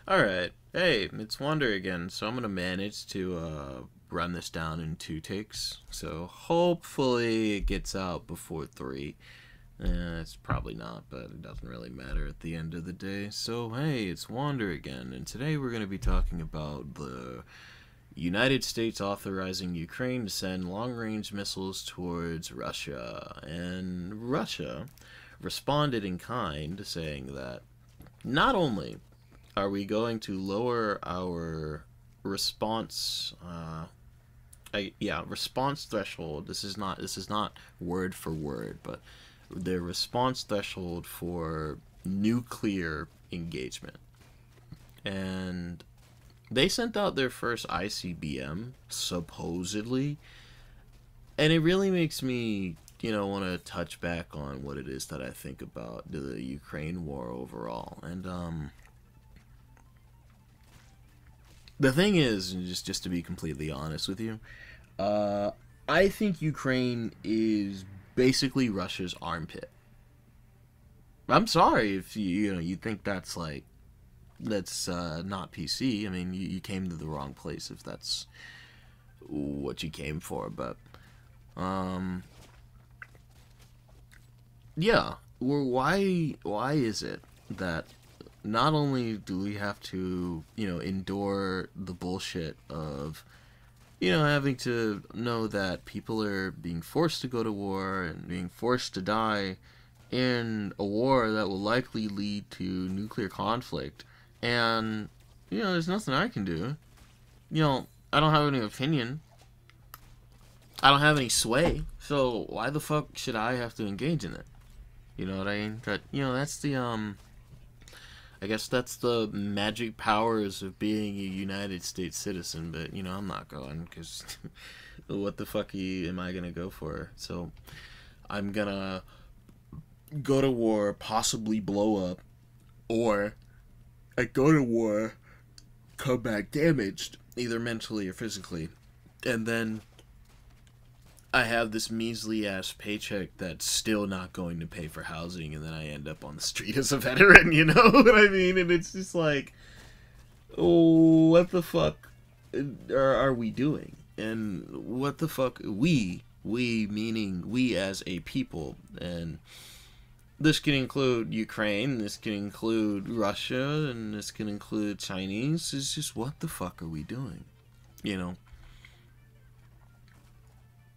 Alright. Hey, it's Wander again. So I'm gonna manage to run this down in 2 takes. So hopefully it gets out before 3. It's probably not, but it doesn't really matter at the end of the day. So hey, it's Wander again, and today we're gonna be talking about the United States authorizing Ukraine to send long-range missiles towards Russia. And Russia responded in kind, saying that not only are we going to lower our response response threshold. This is not word for word, but the response threshold for nuclear engagement. And they sent out their first ICBM supposedly, and it really makes me want to touch back on what it is that I think about the Ukraine war overall. And the thing is, just to be completely honest with you, I think Ukraine is basically Russia's armpit. I'm sorry if you think that's not PC. I mean, you came to the wrong place if that's what you came for. But yeah, why is it that not only do we have to endure the bullshit of having to know that people are being forced to go to war and being forced to die in a war that will likely lead to nuclear conflict, and there's nothing I can do. I don't have any opinion. I don't have any sway. So why the fuck should I have to engage in it? You know what I mean? That's the I guess that's the magic powers of being a United States citizen, but I'm not going because what the fuck am I gonna go for? So I'm gonna go to war, possibly blow up, or I go to war, come back damaged, either mentally or physically, and then I have this measly ass paycheck that's still not going to pay for housing, and then I end up on the street as a veteran, you know what I mean? And it's just like, oh, what the fuck are we doing? And what the fuck, we meaning we as a people, and this can include Ukraine, this can include Russia, and this can include Chinese. It's just, what the fuck are we doing?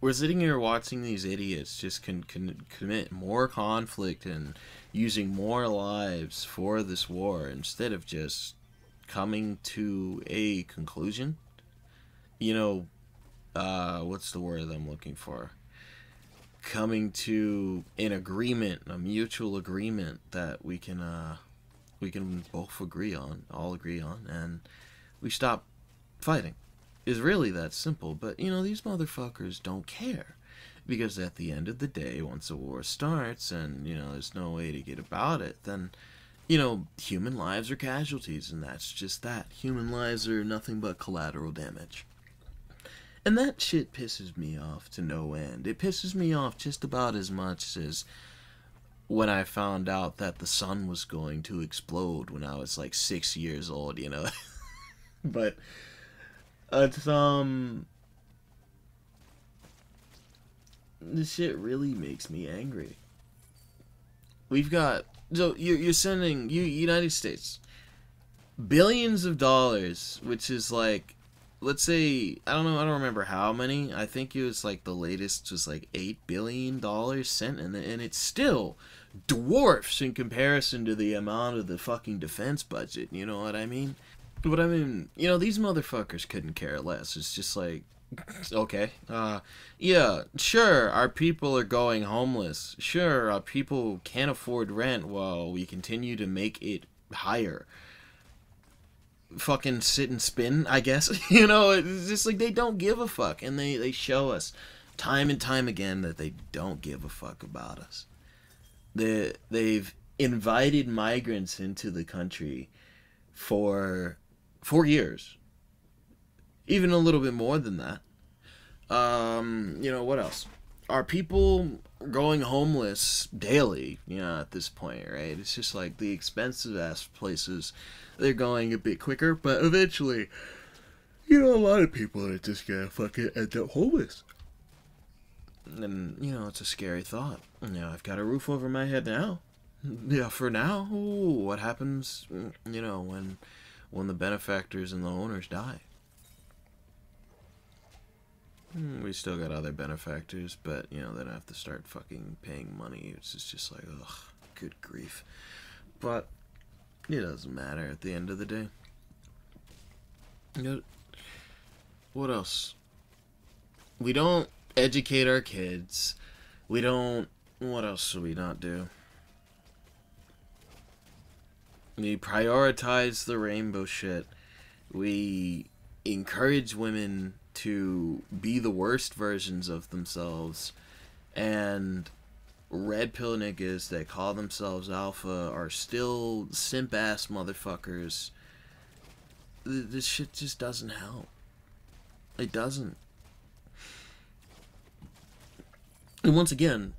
We're sitting here watching these idiots just commit more conflict and using more lives for this war instead of just coming to a conclusion. What's the word I'm looking for? Coming to an agreement, a mutual agreement that we can both all agree on, and we stop fighting. Is really that simple. But these motherfuckers don't care, because at the end of the day, once a war starts and there's no way to get about it, then human lives are casualties, and that's just that. Human lives are nothing but collateral damage. And that shit pisses me off to no end. It pisses me off just about as much as when I found out that the sun was going to explode when I was like 6 years old, But it's this shit really makes me angry. We've got, so you're sending United States billions of dollars, which is like, let's say, I don't know, I don't remember how many. I think it was like the latest was like $8 billion sent, and it still dwarfs in comparison to the amount of the fucking defense budget. You know what I mean? But I mean, these motherfuckers couldn't care less. It's just like, okay, yeah, sure, our people are going homeless. Sure, our people can't afford rent while we continue to make it higher. Fucking sit and spin, I guess. It's just like they don't give a fuck. And they show us time and time again that they don't give a fuck about us. They've invited migrants into the country for 4 years, even a little bit more than that. What else? Our people going homeless daily, at this point, right? It's just like the expensive ass places, they're going a bit quicker, but eventually, a lot of people are just gonna fucking end up homeless. And, it's a scary thought. I've got a roof over my head now. Yeah, for now. Ooh, what happens, when the benefactors and the owners die? We still got other benefactors, but, they don't have to start fucking paying money. It's just like, ugh, good grief. But it doesn't matter at the end of the day. What else? We don't educate our kids. We don't... What else do we not do? We prioritize the rainbow shit. We encourage women to be the worst versions of themselves. And red pill niggas that call themselves alpha are still simp ass motherfuckers. This shit just doesn't help. It doesn't. And once again,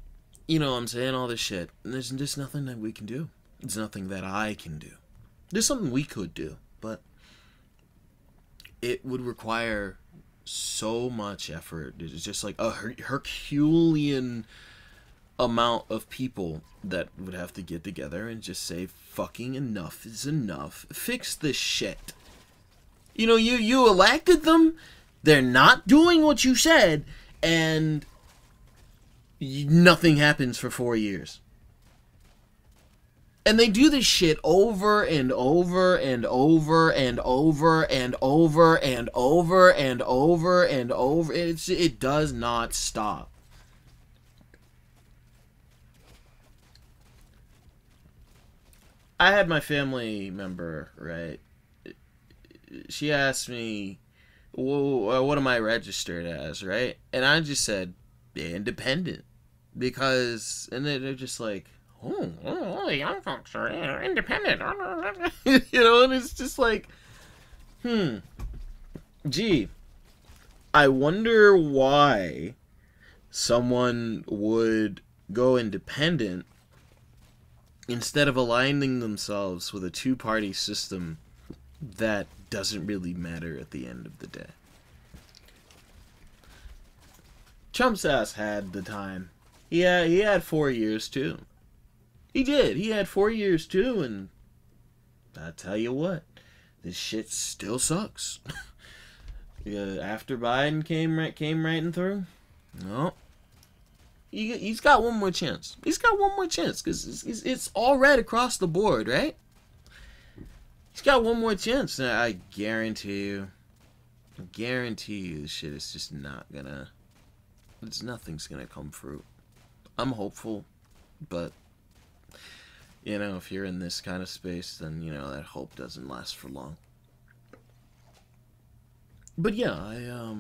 I'm saying all this shit, and there's just nothing that we can do. There's nothing that I can do. There's something we could do, but it would require so much effort. It's just like a Herculean amount of people that would have to get together and just say, fucking enough is enough. Fix this shit. You elected them. They're not doing what you said, and nothing happens for 4 years. And they do this shit over and over and over and over and over and over and over and over. It does not stop. I had my family member, right? She asked me, well, what am I registered as, right? And I just said, independent. Because, and they're just like, oh, young folks are independent. And it's just like, gee, I wonder why someone would go independent instead of aligning themselves with a two-party system that doesn't really matter at the end of the day. Trump's ass had the time. Yeah, he had 4 years too. He did. He had 4 years too, and I tell you what, this shit still sucks. After Biden came right through, no, he's got one more chance. He's got one more chance because it's all red across the board, right? He's got one more chance. And I guarantee you, this shit is just not gonna. Nothing's gonna come through. I'm hopeful, but if you're in this kind of space, then that hope doesn't last for long. But yeah, I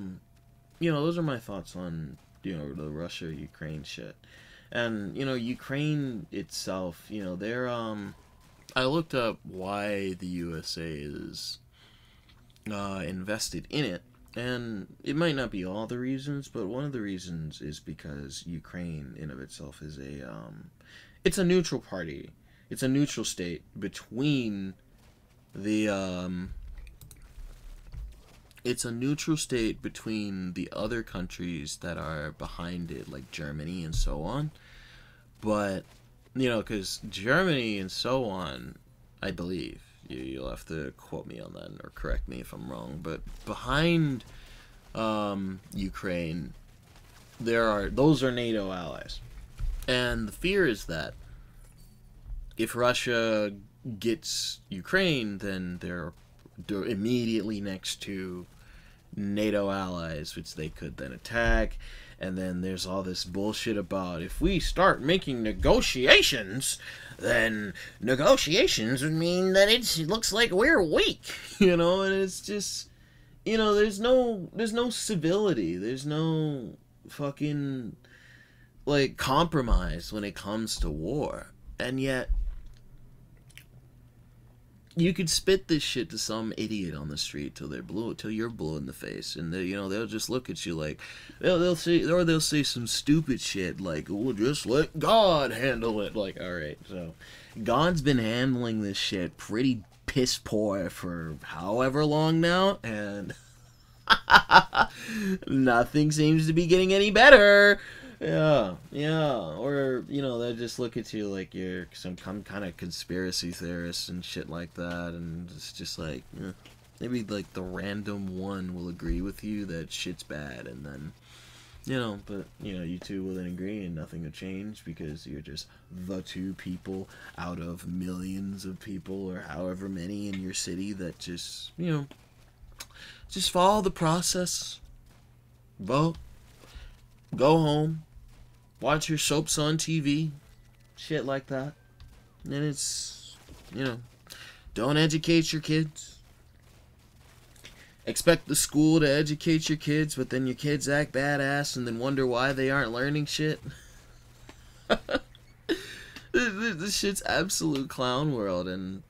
those are my thoughts on the Russia-Ukraine shit. And Ukraine itself, they're I looked up why the USA is invested in it. And it might not be all the reasons, but one of the reasons is because Ukraine in of itself is it's a neutral party. It's a neutral state between the it's a neutral state between the other countries that are behind it, like Germany and so on. But because Germany and so on, I believe, you'll have to quote me on that or correct me if I'm wrong, but behind Ukraine, those are NATO allies. And the fear is that if Russia gets Ukraine, then they're immediately next to NATO allies, which they could then attack. And then there's all this bullshit about if we start making negotiations, then negotiations would mean that it looks like we're weak, and it's just, there's no civility, there's no fucking, compromise when it comes to war. And yet, You could spit this shit to some idiot on the street till they're blue, till you're blue in the face, and they, they'll just look at you like they'll say some stupid shit like, "Well, just let God handle it." Like, all right, so God's been handling this shit pretty piss poor for however long now, and nothing seems to be getting any better. Yeah, yeah. Or, they'll just look at you like you're some kind of conspiracy theorist and shit like that, and it's just like, maybe like the random one will agree with you that shit's bad, and then, but, you two will then agree and nothing will change because you're just the two people out of millions of people or however many in your city that just follow the process, vote, go home, watch your soaps on TV, shit like that. And it's, don't educate your kids. Expect the school to educate your kids, but then your kids act badass and then wonder why they aren't learning shit. This shit's absolute clown world, and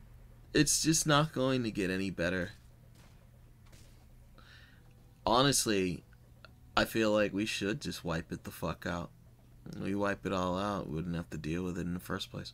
it's just not going to get any better. Honestly, I feel like we should just wipe it the fuck out. We wipe it all out, we wouldn't have to deal with it in the first place.